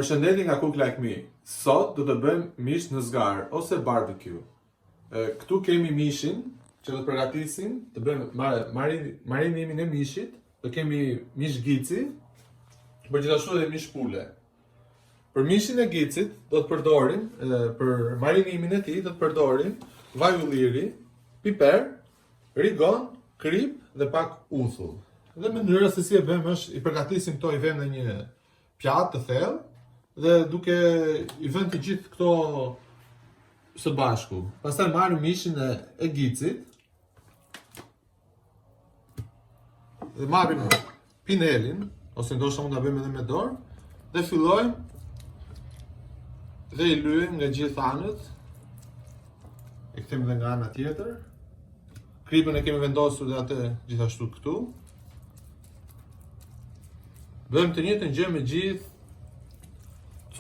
Përshëndetje nga Cook Like Me. Sot do të bëjmë mish në zgar ose barbecue. Këtu kemi mishin që do të përgatisim, të bëjmë marinimin e mishit. Do kemi mish gici, por gjithashtu edhe mish pule. Për mishin e gicit do të përdorim, për marinimin e tij do të përdorim vaj ulliri, piper, rigon, krip dhe pak uthull. Dhe mënyra se si e bëjmë është i përgatisim këto, i vëmë në një pjatë të thellë dhe duke i vënë të gjithë këto së bashku. Pastaj marrim mishin e gicit dhe marrim pinelin, ose ndoshta mund ta bëjmë edhe me dorë, dhe fillojmë dhe i lyejmë nga gjithë anët. E kthejmë edhe nga ana tjetër. Kripën e kemi vendosur dhe atë gjithashtu këtu. Bëjmë të njëjtën gjë me gjithë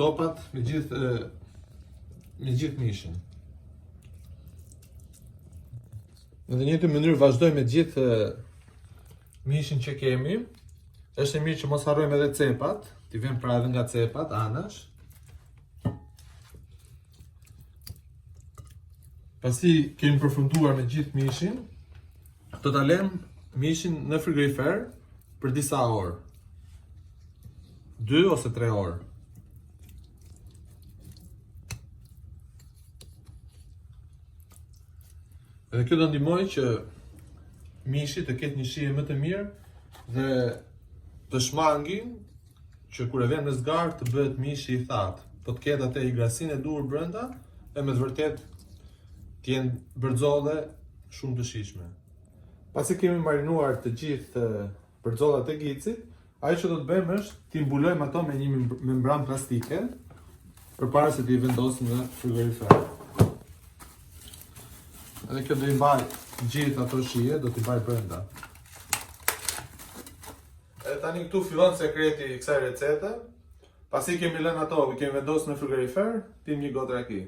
copat, me gjithë mishin. Në të njëjtën mënyrë vazhdojmë me gjithë mishin që kemi. Është e mirë që mos harrojmë edhe cepat, t'i vëmë pra edhe nga cepat anash. Pasi kemi përfunduar me gjithë mishin, do ta lëmë mishin në frigorifer për disa orë. 2 ose 3 orë. Edhe kjo do ndihmojë që mishi të ketë një shije më të mirë dhe të shmangin që kur e vëmë në zgar të bëhet mishi i thatë. Po të ketë atë i grasinë e duhur brenda e me të vërtet të jenë bërxolle shumë të shijshme. Pasi kemi marinuar të gjithë bërxollat e gicit, ajo që do të bëjmë është t'i mbulojmë ato me një membranë plastike përpara se t'i vendosim në frigorifer. Edhe kjo do i mbaj gjithë ato shije, do t'i mbaj brenda. Edhe tani këtu fillon sekreti i kësaj recete. Pasi kemi lënë ato, i kemi vendosur në frigorifer, pim një gotë raki.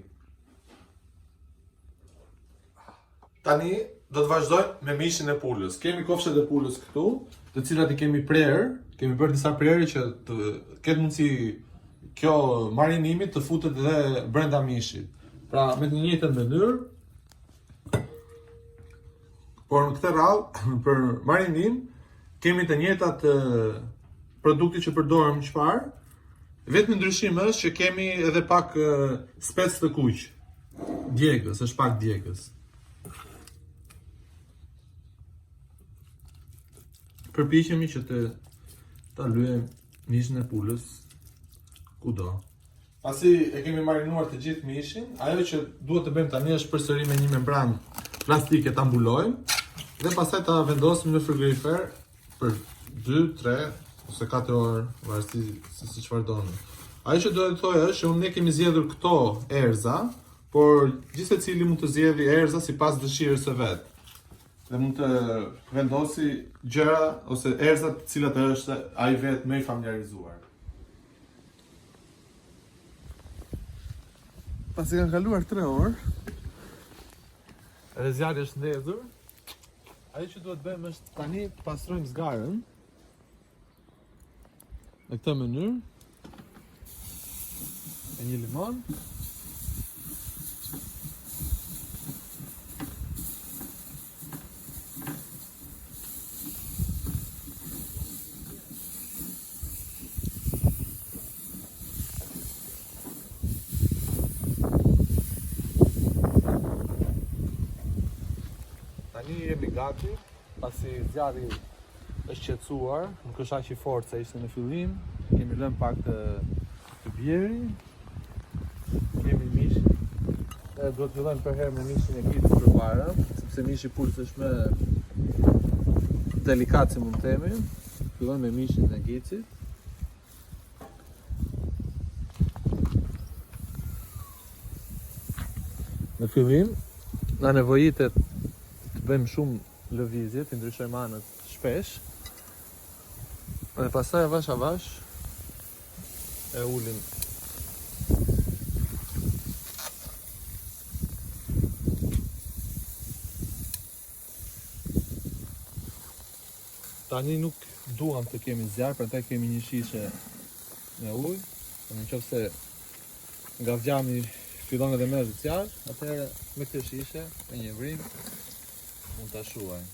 Tani do të vazhdojmë me mishin e pulës. Kemi kofshat e pulës këtu, të cilat i kemi prerë, kemi bërë disa prerje që të ketë mundësi kjo marinimi të futet edhe brenda mishit. Pra me të njëjtën mënyrë, por në këtë radhë për marinim kemi të njëjtat produkte që përdorim çfarë? Vetëm ndryshimi është që kemi edhe pak spec të kuq. Djegës, është pak djegës. Përpiqemi që ta lyejmë mishin e pulës kudo. Pasi e kemi marinuar të gjithë mishin, ajo që duhet të bëjmë tani është përsëri me një membranë plastike ta mbulojmë dhe pastaj ta vendosim në frigorifer për 2, 3 ose 4 orë, varësisht se çfarë doni. Ajo që do të thojë është që ne kemi zgjedhur këto erza, por gjithsecili mund të zgjedhë erza sipas dëshirës së vet. Dhe mund të vendosi gjëra ose erza të cilat është ai vetë më i familiarizuar. Pasi kanë kaluar 3 orë, edhe zjarri është ndezur, ajo që duhet bëjmë është tani të pastrojmë zgarën në këtë mënyrë me një limon. Tani jemi gati, pasi zjarri është qetësuar, nuk është aq i fortë sa ishte në fillim, kemi lënë pak të bjeri, kemi mishin, dhe do të fillojmë për herë me mishin e gicit përpara, sepse mishi i pulës është më delikat se mund të themi. Fillojmë me mishin e gicit. Në fillim, na nevojitet bëjmë shumë lëvizje, të ndryshojmë anët shpesh. Dhe pastaj avash avash e ulim. Tani nuk duam të kemi zjarr, prandaj kemi një shishe me ujë. Në qoftë se nga zgjami fillon edhe merr zjarr, atëherë me këtë shishe, me një vrim, mund ta shuajmë.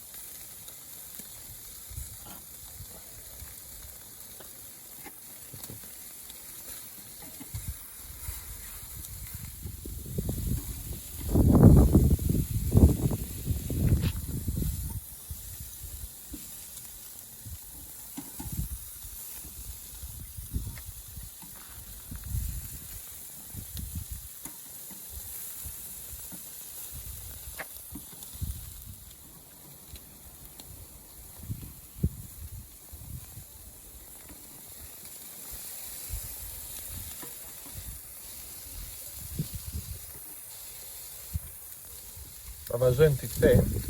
Pa vazhdojmë t'i kthejmë,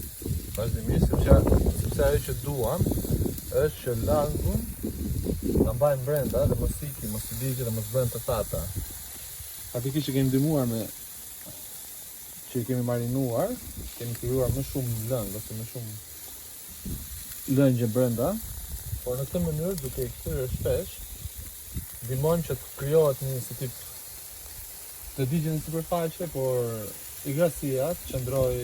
vazhdimisht, sepse ajo që duam është që langun ta mbajmë brenda dhe mos iki, mos i digë dhe mos bëhen të thata. Faktikisht që kemi ndihmuar me që i kemi marinuar, kemi krijuar më shumë lëng ose më shumë lëngje brenda, por në këtë mënyrë duke i kthyer shpesh, ndihmon që të krijohet një si tip të digjë në sipërfaqe, por igracia të qëndroj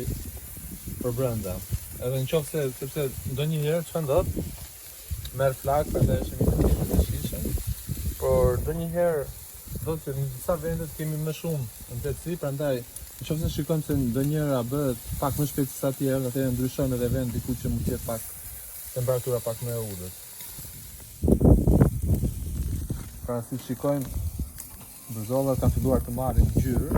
për brenda. Edhe në qoftë sepse ndonjëherë çfarë ndodh, merr flak prandaj shemi të shishe, por ndonjëherë do të në disa vende kemi më shumë nxehtësi, prandaj në qoftë se shikojmë se ndonjëra bëhet pak më shpejt se sa tjerë, atëherë ndryshon edhe vendi ku që mund të jetë pak temperatura pak më e ulët. Pra si shikojmë, brzollat kanë filluar të marrin ngjyrë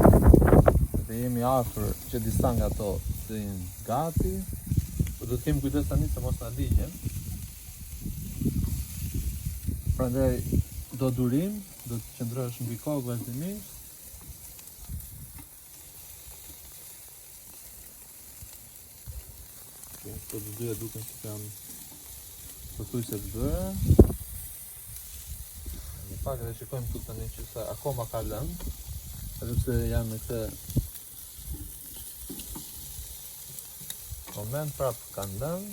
dhe jemi afër që disa nga ato të jenë gati, por do të kemi kujdes tani se mos na digjen. Prandaj do durim, do të qëndrosh mbi kokë vazhdimisht. Këto të dyja duken që kanë pothuajse të bëra. Në fakt edhe shikojmë këtu tani që sa akoma ka lëng, edhe pse janë me këtë moment prap kanë lëng.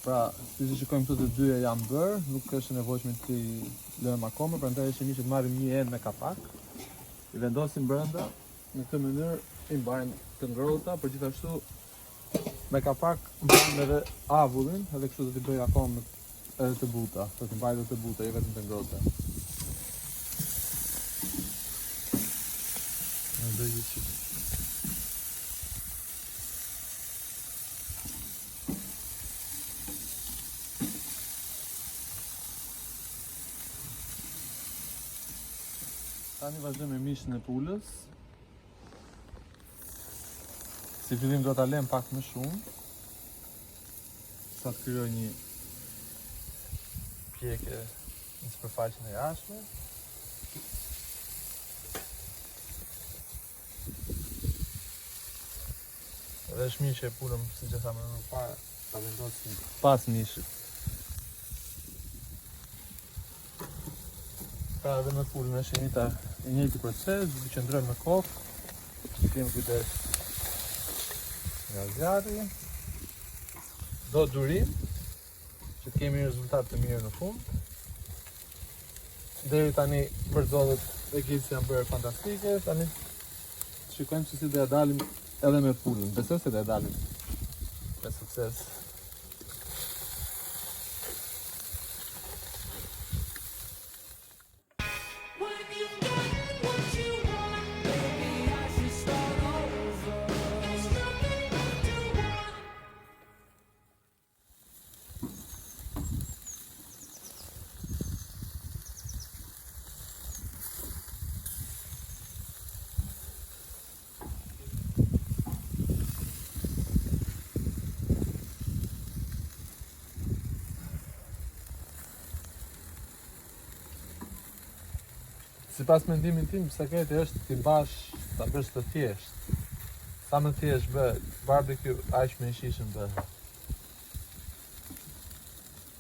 Pra, si që shikojmë këtu të dyja janë bërë, nuk është nevojshme të lëmë akoma, prandaj është që të marrim një enë me kapak, i vendosim brenda, në këtë mënyrë i mbajmë të ngrohta, por gjithashtu me kapak mbajmë edhe avullin, edhe kështu do t'i bëj akoma edhe të buta, do t'i mbaj edhe të buta, jo vetëm të ngrohta. Tani vazhdojmë me mishin e pulës. Si fillim do ta lëm pak më shumë, sa të krijoj një pjekje në sipërfaqen e jashtme. Dhe është mirë që e pulëm, siç e thamë më parë, ta vendosim pas mishit. Pra edhe me pulën është i njëjti proces, do të qëndrojmë me kokë, kemi kujdes nga zjarri, do durim, që të kemi rezultat të mirë në fund. Deri tani bërzollët e gjithë janë bërë fantastike, tani shikojmë se si do ja dalim edhe me pulën, besoj se do ja dalim me sukses. Sipas mendimin tim, sekreti është t'i bash ta bësh të thjeshtë. Sa më thjesht bëhet barbecue, aq më i shijshëm bëhet.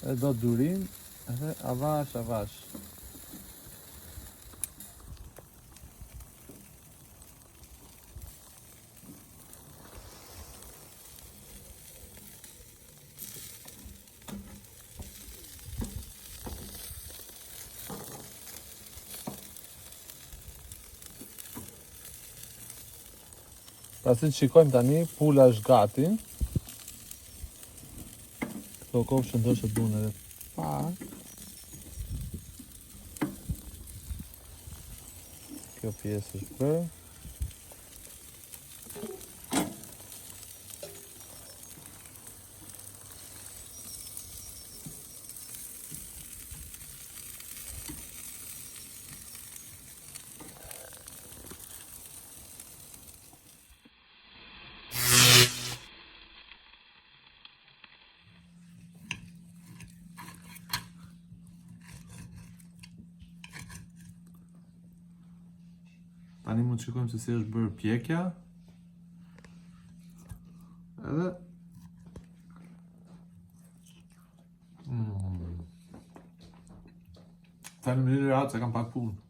E do durim, edhe avash. Pra si që shikojmë tani, pula është gati. Këto kopshë ndoshta duhen edhe pak. Kjo pjesë është bërë. Tani mund të shikojmë se si është bërë pjekja. Edhe Tani më një ratë se kam pak punë.